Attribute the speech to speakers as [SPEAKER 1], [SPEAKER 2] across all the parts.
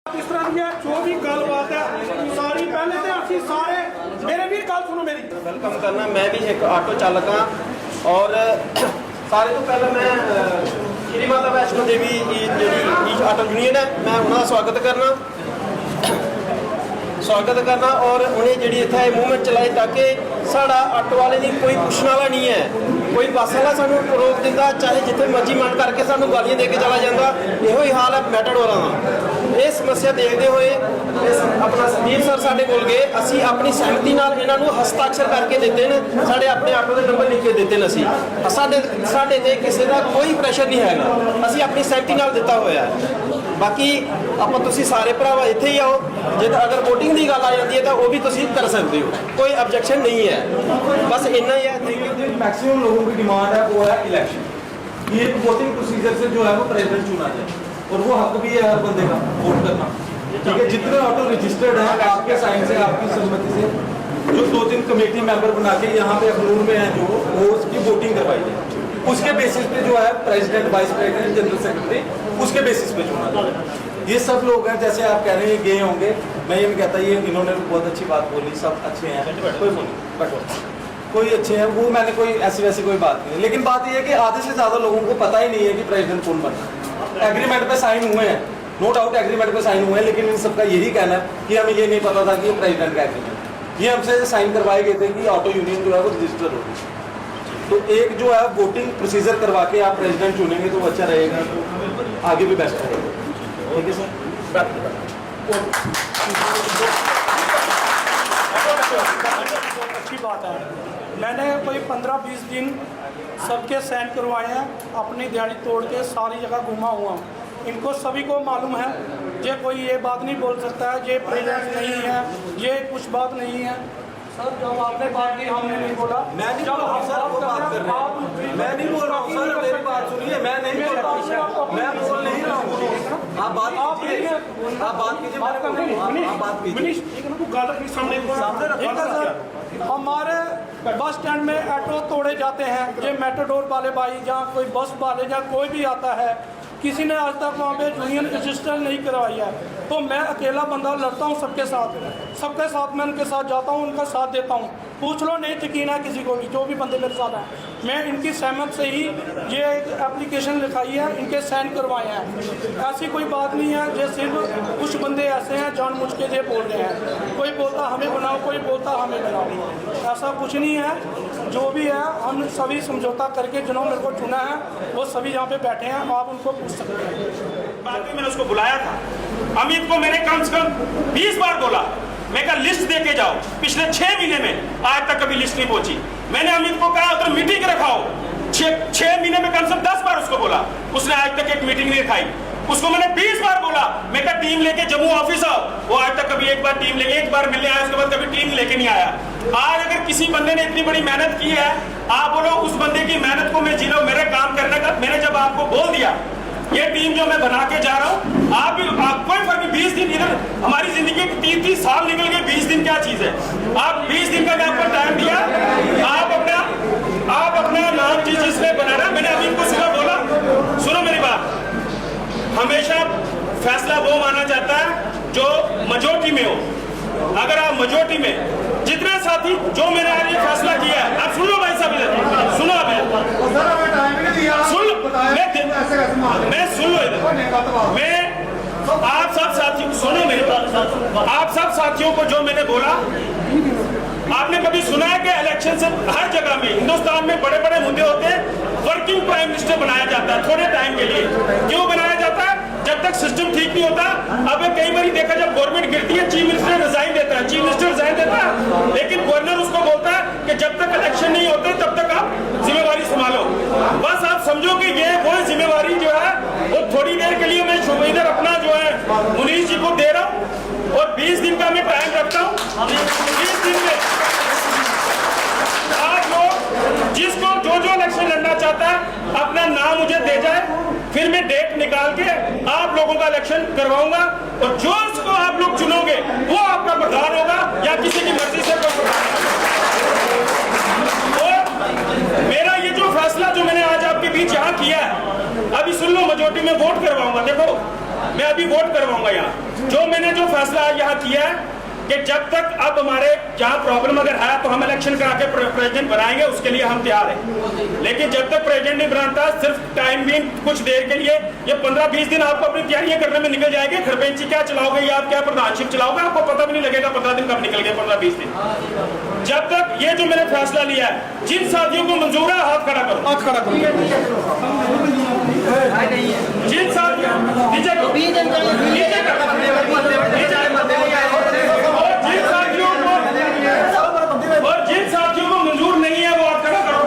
[SPEAKER 1] इस तरह की जो भी गलबात है सारी पहले तो असं सारे मेरे भी गल सुनो मेरी
[SPEAKER 2] वेलकम करना। मैं भी एक ऑटो चालक हाँ और सारे तो पहले मैं श्री माता वैष्णो देवी जी ऑटो यूनियन है मैं उन्होंने स्वागत करना और उन्हें जी इतना मूवमेंट चलाई ताकि साड़ा ऑटो वाले की कोई पुछने वाला नहीं है, कोई बस वाला सानू रोक दिता चाहे जिथे मर्जी मन करके सानू गालियां दे के चला जाता। यो ही हाल है मैटाडोरां दा। ये समस्या देखते हुए अपना संदीप सर साढ़े कोल गए, असी अपनी सहमति नाल इन्हां नू हस्ताक्षर करके देते हैं, साढ़े अपने ऑटो के नंबर लिख के देते हैं। असी साढ़े ते किसी का कोई प्रेशर नहीं हैगा, असी अपनी सहमति नाल दिता होया है। बाकी आप तुसी सारे भरावा इत्थे ही आओ, जे अगर वोटिंग की गल आ जाती है तो वो भी तुसी कर सकते हो, कोई ऑब्जेक्शन नहीं है। बस इतना ही है।
[SPEAKER 3] मैक्सिमम लोगों की डिमांड है वो है इलेक्शन, ये वोटिंग प्रोसीजर से जो है वो प्रेसिडेंट चुना जाए और वो हक भी है हर बंदे का वोट करना। ठीक है, जितने ऑटो रजिस्टर्ड हैं आपके साइन से आपकी सहमति से जो 2-3 कमेटी मेंबर बना के यहाँ पे अखनूर में है जो वो उसकी वोटिंग करवाई जाए, उसके बेसिस पे जो है president vice president general secretary उसके बेसिस पे चुना जाए। ये सब लोग हैं जैसे आप कह रहे हैं गए होंगे, मैं ये नहीं कहता ये इन्होंने बहुत अच्छी बात बोली, सब अच्छे हैं, कोई अच्छे हैं, वो मैंने कोई ऐसी वैसी कोई बात नहीं। लेकिन बात ये है कि आधे से ज्यादा लोगों को पता ही नहीं है कि प्रेसिडेंट कौन बनना। एग्रीमेंट पे साइन हुए हैं, नो डाउट एग्रीमेंट पे साइन हुए हैं, लेकिन इन सबका यही कहना है कि हमें ये नहीं पता था कि ये प्रेसिडेंट का एग्रीमेंट, ये हमसे साइन करवाए गए थे कि ऑटो यूनियन जो है वो रजिस्टर होगी। तो एक जो है वोटिंग प्रोसीजर करवा के आप प्रेसिडेंट चुनेंगे तो अच्छा रहेगा, तो आगे भी बेस्ट रहेगा। ठीक है सर,
[SPEAKER 1] अच्छी बात है। मैंने कोई 15-20 दिन सबके साइन करवाए हैं, अपनी दिहाड़ी तोड़ के सारी जगह घुमा हुआ। इनको सभी को मालूम है, ये कोई ये बात नहीं बोल सकता है ये प्रेजेंस नहीं है, ये कुछ बात नहीं है। सर जब आपने बात की हमने नहीं बोला,
[SPEAKER 3] मैं नहीं बोल रहा हूँ सर, वो बात कर रहे हैं, मैं नहीं बोल रहा हूँ सर, मेरी बात सुनिए, मैं नहीं बोल रहा हूँ, मैं बोल नहीं रहा हूँ, आप बात कीजिए, आप बात कीजिए, आप बात कीजिए।
[SPEAKER 1] हमारे बस स्टैंड में ऑटो तोड़े जाते हैं, ये मेटाडोर वाले भाई या कोई बस वाले या कोई भी आता है, किसी ने आज तक वहाँ पे यूनियन रजिस्टर नहीं करवाई है। तो मैं अकेला बंदा लड़ता हूँ सबके साथ मैं उनके साथ जाता हूँ, उनका साथ देता हूँ। पूछ लो, नहीं यकीन है किसी को भी, जो भी बंदे मेरे साथ हैं, मैं इनकी सहमत से ही ये एप्लीकेशन लिखाई है, इनके साइन करवाए हैं। ऐसी कोई बात नहीं है, ये सिर्फ कुछ बंदे ऐसे हैं जानबूझ के ये बोल रहे हैं, कोई बोलता हमें बनाओ, कोई बोलता हमें बनाओ, ऐसा कुछ नहीं है। जो भी है हम सभी समझौता करके जिन्होंने मेरे को चुना है वो सभी यहाँ पे बैठे हैं, आप उनको पूछ सकते हैं।
[SPEAKER 4] बाद में मैंने उसको बुलाया था, अमित को मैंने कम से कम 20 बार बोला, मैं कहा लिस्ट दे के जाओ। पिछले 6 महीने में आज तक कभी लिस्ट नहीं पहुंची। मैंने अमित को कहा उधर मीटिंग रखाओ, 6 महीने में कम से कम 10 बार उसको बोला, उसने आज तक एक मीटिंग नहीं रखाई। उसको मैंने 20 बार बोला, मैं कहा टीम लेके जम्मू ऑफिस आओ, वो आज तक कभी एक बार टीम लेके एक बार मिलने आया, उसके बाद कभी टीम लेके नहीं आया। आज अगर किसी बंदे ने इतनी बड़ी मेहनत की है, आप बोलो उस बंदे की मेहनत को मैं जी रहा हूं, मेरे काम करने का। मैंने जब आपको बोल दिया ये टीम जो मैं बना के जा रहा हूँ, आप कोई फर्क नहीं, 20 दिन इधर हमारी जिंदगी के 30 साल निकल गए, 20 दिन क्या चीज है। आप 20 दिन का मैं आपको टाइम दिया, आप अपना नाम जिसने बनाना। मैंने अभी को सुबह बोला, सुनो मेरी बात, हमेशा फैसला वो माना जाता है जो मेजॉरिटी में हो। अगर आप मेजॉरिटी में जितने साथी जो मैंने आज ये फैसला किया है, आप सुन लो भाई साहब, सुनो आप मैं सुन लो इधर, मैं आप सब साथियों सुनो मेरी बात, आप सब साथियों को जो मैंने बोला, आपने कभी सुना है कि इलेक्शन से हर जगह में हिंदुस्तान में बड़े बड़े मुद्दे होते हैं, वर्किंग प्राइम मिनिस्टर बनाया जाता है थोड़े टाइम के लिए। क्यों बनाया जाता है? जब तक सिस्टम ठीक नहीं होता। अब कई बार देखा जब गवर्नमेंट गिरती है, चीफ मिनिस्टर रिजाइन देता है, लेकिन गवर्नर उसको बोलता है कि जब तक इलेक्शन नहीं होते तब तक आप जिम्मेवारी संभालो। बस आप समझो कि ये वो जिम्मेवारी जो है वो थोड़ी देर के लिए मैं इधर अपना जो है मुनीश जी को दे रहा हूँ और 20 दिन का मैं टाइम रखता हूँ। 20 दिन में आप लोग जिसको जो इलेक्शन लड़ना चाहता है अपना नाम मुझे दे जाए, फिर मैं डेट निकाल के आप लोगों का इलेक्शन करवाऊंगा और जो उसको आप लोग चुनोगे वो आपका प्रधान होगा या किसी की मर्जी से और मेरा ये जो फैसला जो मैंने आज आपके बीच यहाँ किया है, अभी सुन लो, मेजॉरिटी में वोट करवाऊंगा। देखो मैं अभी वोट करवाऊंगा यहाँ। जो मैंने जो फैसला यहाँ किया है कि जब तक अब हमारे जहाँ प्रॉब्लम अगर है तो हम इलेक्शन करा के प्रेसिडेंट बनाएंगे, उसके लिए हम तैयार हैं। लेकिन जब तक प्रेसिडेंट नहीं बनाता, सिर्फ टाइम भी कुछ देर के लिए, ये 15-20 दिन आपको अपनी तैयारियां करने में निकल जाएंगे। खरबेंची क्या चलाओगे या आप क्या प्रधानशिप चलाओगे, आपको पता भी नहीं लगेगा 15 दिन कब निकल गए, 15-20 दिन। जब तक ये जो मैंने फैसला लिया है, जिन साथियों को मंजूर है हाथ खड़ा करो, हाथ खड़ा करो। जिन साथियों नीचे करो, नीचे करो, और जिन साथियों को मंजूर नहीं है वो हाथ खड़ा करो।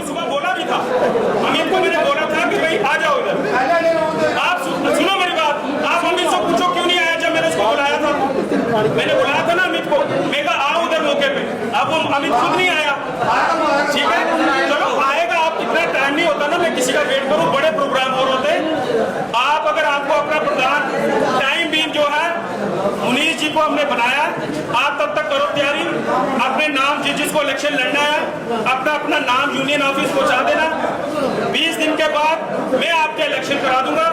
[SPEAKER 4] सुबह बोला भी था, अमित को मैंने बोला था कि भाई आ जाओ इधर। आप सुनो मेरी बात, आप अमित से पूछो क्यों नहीं आया जब मैंने उसको बुलाया था। मैंने बुलाया था ना अमित को, मैं कहा आओ उधर मौके पे। अब वो अमित खुद नहीं आया, ठीक है, चलो आएगा। आप इतना टाइम नहीं होता ना मैं किसी का वेट करूं, बड़े प्रोग्राम और होते। आप अगर आपको अपना प्रधान टाइम भी जो है मुनीर जी को हमने बनाया, आप तब तक करो तैयारी। अपने नाम जिसको इलेक्शन लड़ना है अपना नाम यूनियन ऑफिस पहुंचा देना। 20 दिन के बाद मैं आपके इलेक्शन करा दूंगा।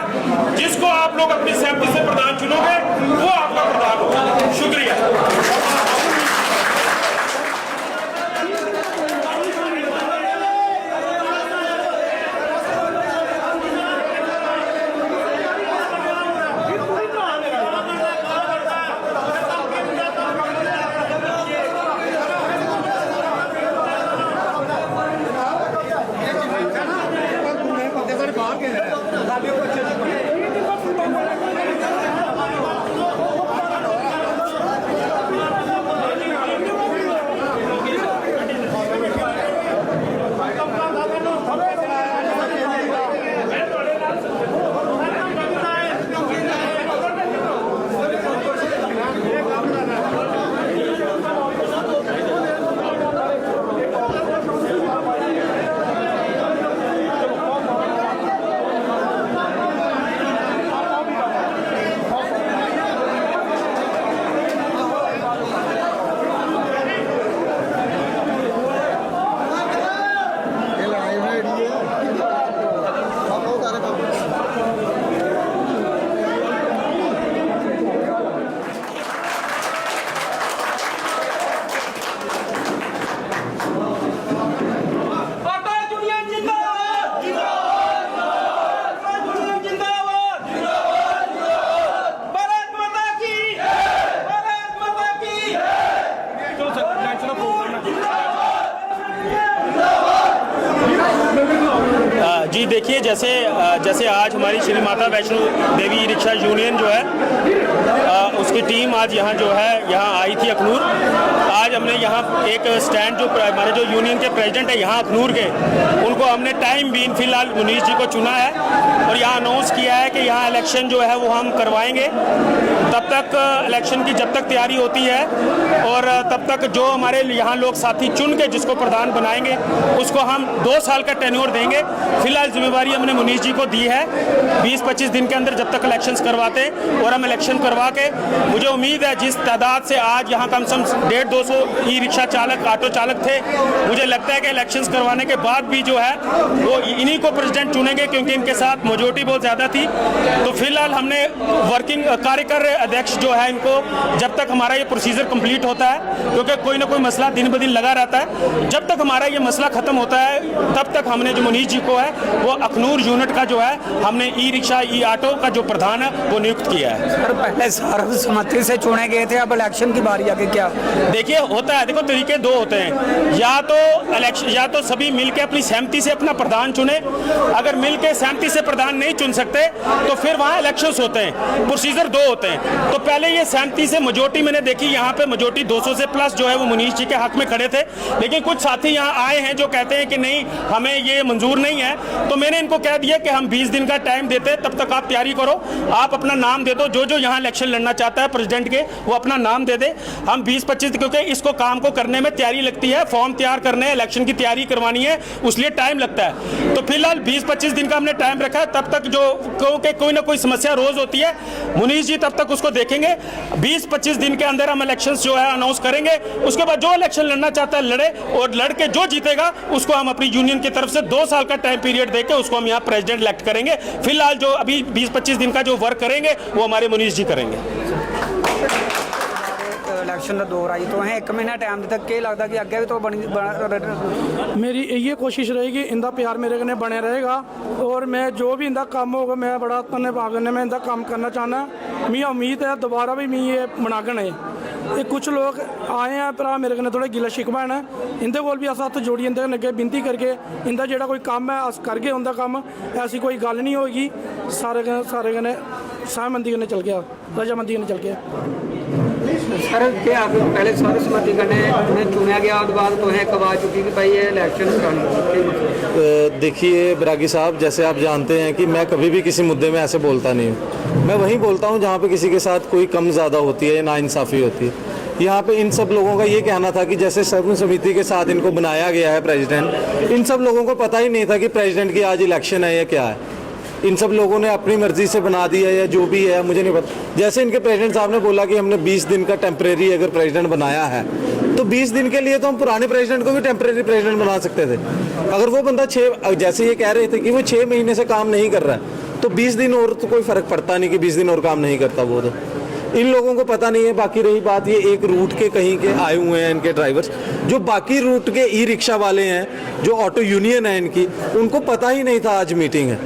[SPEAKER 4] जिसको आप लोग अपनी सहमति से प्रधान चुनोगे वो आपका प्रधान होगा। शुक्रिया। जी देखिए, जैसे आज हमारी Shri Mata Vaishno Devi e rickshaw union जो है उसकी टीम आज यहाँ जो है यहाँ आई थी अखनूर। आज हमने यहाँ एक स्टैंड जो हमारे जो यूनियन के प्रेसिडेंट है यहाँ अखनूर के, उनको हमने टाइम बीन फिलहाल मुनीर जी को चुना है और यहाँ अनाउंस किया है कि यहाँ इलेक्शन जो है वो हम करवाएंगे। तब तक इलेक्शन की जब तक तैयारी होती है और तब तक जो हमारे यहाँ लोग साथी चुन के जिसको प्रधान बनाएंगे उसको हम 2 साल का टेन्योर देंगे। फिलहाल जिम्मेवारी हमने मुनीर जी को दी है 20-25 दिन के अंदर जब तक इलेक्शंस करवाते हैं, और हम इलेक्शन करवा के, मुझे उम्मीद है जिस तादाद से आज यहाँ कम से कम 150-200 ई रिक्शा चालक, ऑटो चालक थे, मुझे लगता है कि इलेक्शंस करवाने के बाद भी जो है वो इन्हीं को प्रेसिडेंट चुनेंगे क्योंकि इनके साथ मेजोरिटी बहुत ज़्यादा थी। तो फिलहाल हमने वर्किंग कार्यकारी अध्यक्ष जो है इनको, जब तक हमारा ये प्रोसीजर कंप्लीट होता है, क्योंकि कोई ना कोई मसला दिन ब दिन लगा रहता है, जब तक हमारा ये मसला खत्म होता है तब तक हमने जो मुनीर जी को है वो अखनूर यूनिट का जो है हमने ई रिक्शा ई ऑटो का जो प्रधान है वो नियुक्त किया है।
[SPEAKER 5] सर पहले सर्वसम्मति से चुने गए थे, अब इलेक्शन की बारी आगे क्या?
[SPEAKER 4] देखिए होता है, देखो तरीके 2 होते हैं, या तो सभी मिलकर अपनी सहमति से अपना प्रधान चुने। अगर मिलकर सहमति से प्रधान नहीं चुन सकते तो फिर वहाँ इलेक्शंस होते हैं। प्रोसीजर 2 होते हैं। तो पहले ये सहमति से मेजोरिटी मैंने देखी, यहाँ पे मेजोरिटी 200 से प्लस जो है वो मुनीर जी के हक में खड़े थे, लेकिन कुछ साथी यहाँ आए हैं जो कहते हैं कि नहीं हमें ये मंजूर नहीं है। तो मैंने इनको कह दिया कि हम 20 दिन का टाइम देते हैं, तब तक आप तैयारी करो, आप अपना नाम दे दो, जो यहाँ इलेक्शन लड़ना चाहता है प्रेसिडेंट के वो अपना नाम दे दे। हम 20-25, क्योंकि इसको काम को करने में तैयारी लगती है, फॉर्म तैयार करने, इलेक्शन की तैयारी करवानी है, उसलिए टाइम लगता है। तो फिलहाल 20-25 दिन का हमने टाइम रखा है, तब तक जो क्योंकि कोई ना कोई समस्या रोज होती है, मुनीष जी तब तक उसको देखेंगे। 20-25 दिन के अंदर हम इलेक्शंस जो है अनाउंस करेंगे, उसके बाद जो इलेक्शन लड़ना चाहता है लड़े, और लड़के जो जीतेगा उसको हम अपनी यूनियन की तरफ से 2 साल का टाइम पीरियड देके उसको हम यहाँ प्रेसिडेंट इलेक्ट करेंगे। फिलहाल जो अभी 20-25 दिन का जो वर्क करेंगे वो हमारे मुनीष जी करेंगे।
[SPEAKER 5] इलेक्शन का दौर आई तो है 1 महीना टाइम दिता, क्या लगता कि अगे भी तो
[SPEAKER 1] मेरी ये कोशिश रहेगी, इंदा प्यार मेरे कने बने रहेगा, और मैं जो भी इंदा काम होगा मैं बड़ा धन्यवाद करने में इंदा काम करना चाहना। मी उम्मीद है दोबारा भी मी ये बनागन है। ये कुछ लोग आए हैं भरा मेरे कने थोड़े गिला शिकवा है, इंदे कोल भी अस हत्थ जोड़ी इंदे अगे बिनती करके इंदा जेड़ा कोई काम है अस करगे उनका काम, ऐसी कोई गल नहीं होगी। सारे कने सहमति कन्नै चल गया, रजामंदी कन्नै चल गया।
[SPEAKER 5] सर क्या आप पहले सर्वसम्मति करने चुना गया और बाद तो है कब आ चुकी कि भाई ये इलेक्शन?
[SPEAKER 6] देखिए बरागी साहब, जैसे आप जानते हैं कि मैं कभी भी किसी मुद्दे में ऐसे बोलता नहीं हूँ। मैं वहीं बोलता हूँ जहाँ पे किसी के साथ कोई कम ज़्यादा होती है, नाइंसाफ़ी होती है। यहाँ पे इन सब लोगों का ये कहना था कि जैसे सर्वसम्मति के साथ इनको बनाया गया है प्रेसिडेंट, इन सब लोगों को पता ही नहीं था कि प्रेसिडेंट की आज इलेक्शन है या क्या है। इन सब लोगों ने अपनी मर्जी से बना दिया या जो भी है, मुझे नहीं पता। जैसे इनके प्रेसिडेंट साहब ने बोला कि हमने 20 दिन का टेम्परेरी अगर प्रेसिडेंट बनाया है, तो 20 दिन के लिए तो हम पुराने प्रेसिडेंट को भी टेम्परेरी प्रेसिडेंट बना सकते थे। अगर वो बंदा जैसे ये कह रहे थे कि वो 6 महीने से काम नहीं कर रहा है, तो 20 दिन और तो कोई फ़र्क पड़ता नहीं कि 20 दिन और काम नहीं करता वो। तो इन लोगों को पता नहीं है। बाकी रही बात, ये एक रूट के कहीं के आए हुए हैं इनके ड्राइवर्स, जो बाकी रूट के ई रिक्शा वाले हैं, जो ऑटो यूनियन है इनकी, उनको पता ही नहीं था आज मीटिंग है।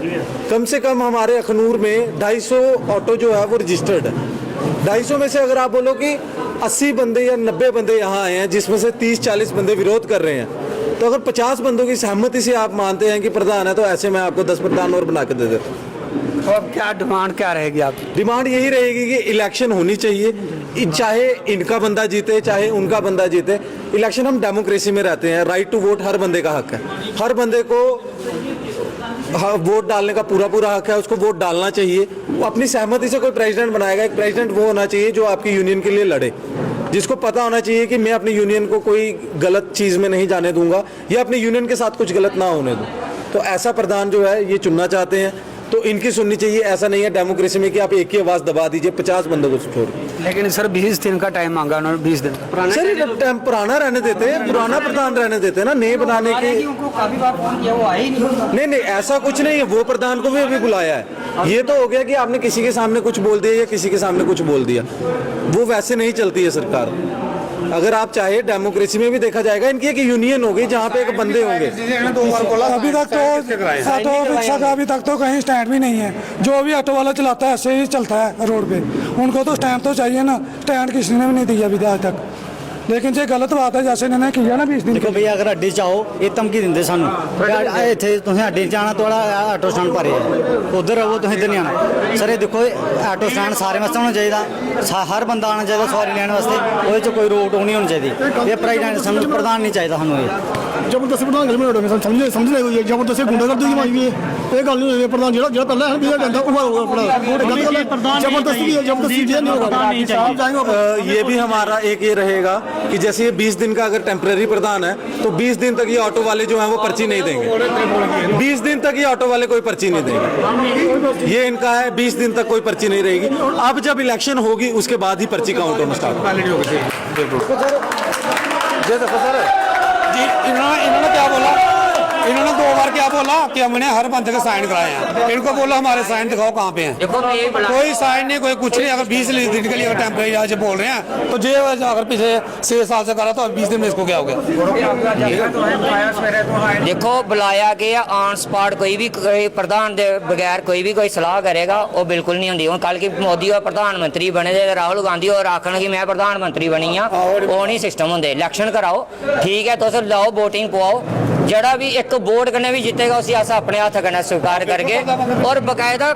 [SPEAKER 6] कम से कम हमारे अखनूर में 250 ऑटो जो है वो रजिस्टर्ड है। 250 में से अगर आप बोलो कि 80 बंदे या 90 बंदे यहाँ आए हैं, जिसमें से 30-40 बंदे विरोध कर रहे हैं, तो अगर 50 बंदों की सहमति से आप मानते हैं कि प्रधान है, तो ऐसे मैं आपको 10 प्रधान और बना के दे देता हूँ।
[SPEAKER 5] तो अब क्या डिमांड क्या रहेगी आपकी?
[SPEAKER 6] डिमांड यही रहेगी कि इलेक्शन होनी चाहिए, चाहे इनका बंदा जीते चाहे उनका बंदा जीते। इलेक्शन, हम डेमोक्रेसी में रहते हैं, राइट टू वोट हर बंदे का हक है। हर बंदे को वोट डालने का पूरा हक है, उसको वोट डालना चाहिए। वो अपनी सहमति से कोई प्रेसिडेंट बनाएगा। एक प्रेसिडेंट वो होना चाहिए जो आपकी यूनियन के लिए लड़े, जिसको पता होना चाहिए कि मैं अपनी यूनियन को कोई गलत चीज़ में नहीं जाने दूंगा या अपनी यूनियन के साथ कुछ गलत ना होने दूँ। तो ऐसा प्रधान जो है ये चुनना चाहते हैं, तो इनकी सुननी चाहिए। ऐसा नहीं है डेमोक्रेसी में कि आप एक ही आवाज़ दबा दीजिए 50 बंदों को छोड़।
[SPEAKER 5] लेकिन सर 20 दिन का टाइम मांगा उन्होंने, 20 दिन
[SPEAKER 6] सर टाइम पुराना रहने देते हैं, पुराना प्रधान रहने देते हैं ना, नए बनाने के।
[SPEAKER 5] काफी बार फोन किया, वो आई
[SPEAKER 6] नहीं, ऐसा कुछ नहीं है। वो प्रधान को भी अभी बुलाया है। ये तो हो गया कि आपने किसी के सामने कुछ बोल दिया या किसी के सामने कुछ बोल दिया, वो वैसे नहीं चलती है सरकार। अगर आप चाहे डेमोक्रेसी में भी देखा जाएगा, इनकी एक यूनियन होगी जहाँ पे एक बंदे होंगे।
[SPEAKER 7] अभी तक तो ऑटो रिक्शा का अभी तक तो कहीं स्टैंड भी नहीं है। जो भी ऑटो वाला चलाता है ऐसे ही चलता है रोड पे, उनको तो स्टैंड तो चाहिए ना। स्टैंड किसी ने भी नहीं दिया अभी आज तक। लेकिन ये गलत बात है जैसे इन्होंने किया ना 20 दिन।
[SPEAKER 8] देखो भैया, अगर अड्डे च आओ ये धमकी दिंदे सानू, इत्थे तुसें अड्डे च आना, थोड़ा ऑटो स्टैंड भरे है, उधर रवो, तुसें इधर नहीं आना। सर ये देखो, ऑटो स्टैंड सारे वास्ते होना चाहिए, हर बंदा आना चाहिए सवारी लैने वास्ते, ओहदे च कोई रोक टोक नहीं होनी चाहिए। ये प्रेसिडेंट सानू प्रधान नहीं चाहिए सानू। ये
[SPEAKER 7] जबरदस्ती प्रधान गल में समझ नहीं हुई, जबरदस्ती गुंडागर्दी की मारी हुई है। ये गल नहीं हुई। प्रधान जो पहले है बीजा कहता जबरदस्ती
[SPEAKER 6] ये भी हमारा एक ये रहेगा कि जैसे ये 20 दिन का अगर टेम्परेरी प्रधान है, तो 20 दिन तक ये ऑटो वाले जो हैं वो पर्ची नहीं देंगे। 20 दिन तक ये ऑटो वाले कोई पर्ची नहीं देंगे। ये इनका है, 20 दिन तक कोई पर्ची नहीं रहेगी। अब जब इलेक्शन होगी उसके बाद ही पर्ची काउंट होना स्टार्ट
[SPEAKER 7] जी। इन्होंने क्या बोला? इन्होंने 2 बार क्या बोला कि हमने हर बंदे के साइन कराए हैं। इनको बोला हमारे साइन दिखाओ कहाँ पे हैं। कोई साइन नहीं, कोई कुछ नहीं। अगर 20 दिन के लिए अगर टेम्परेरी आज बोल रहे हैं, तो जे अगर पिछले 6 साल से करा तो 20 दिन में इसको क्या हो गया?
[SPEAKER 9] देखो, बुलाया गया ऑन स्पॉट, कोई भी प्रधान दे बगैर कोई भी कोई सलाह करेगा वो बिल्कुल नहीं होंगी। कल की मोदी और प्रधानमंत्री बने थे, राहुल गांधी और आखन कि मैं प्रधानमंत्री बनी हाँ, वो नहीं सिस्टम होंगे। इलेक्शन कराओ, ठीक है, तुस लाओ, वोटिंग पवाओ, जड़ा भी एक बोर्ड कन्नै भी जितेगा उसी अस अपने हत्थ कन्नै स्वीकार करगे और बकायदा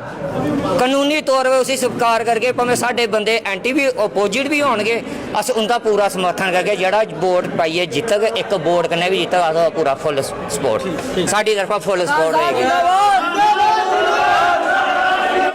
[SPEAKER 9] कानूनी तौर पर उसी स्वीकार करगे भावें साडे बंदे एंटी भी अपोजिट भी होणगे अस उनका पूरा समर्थन करगे जड़ा वोट पाइए जितग एक बोर्ड कन्नै भी जितग अस पूरा फुल सपोर्ट साडी तरफा फुल सपोर्ट रहेगी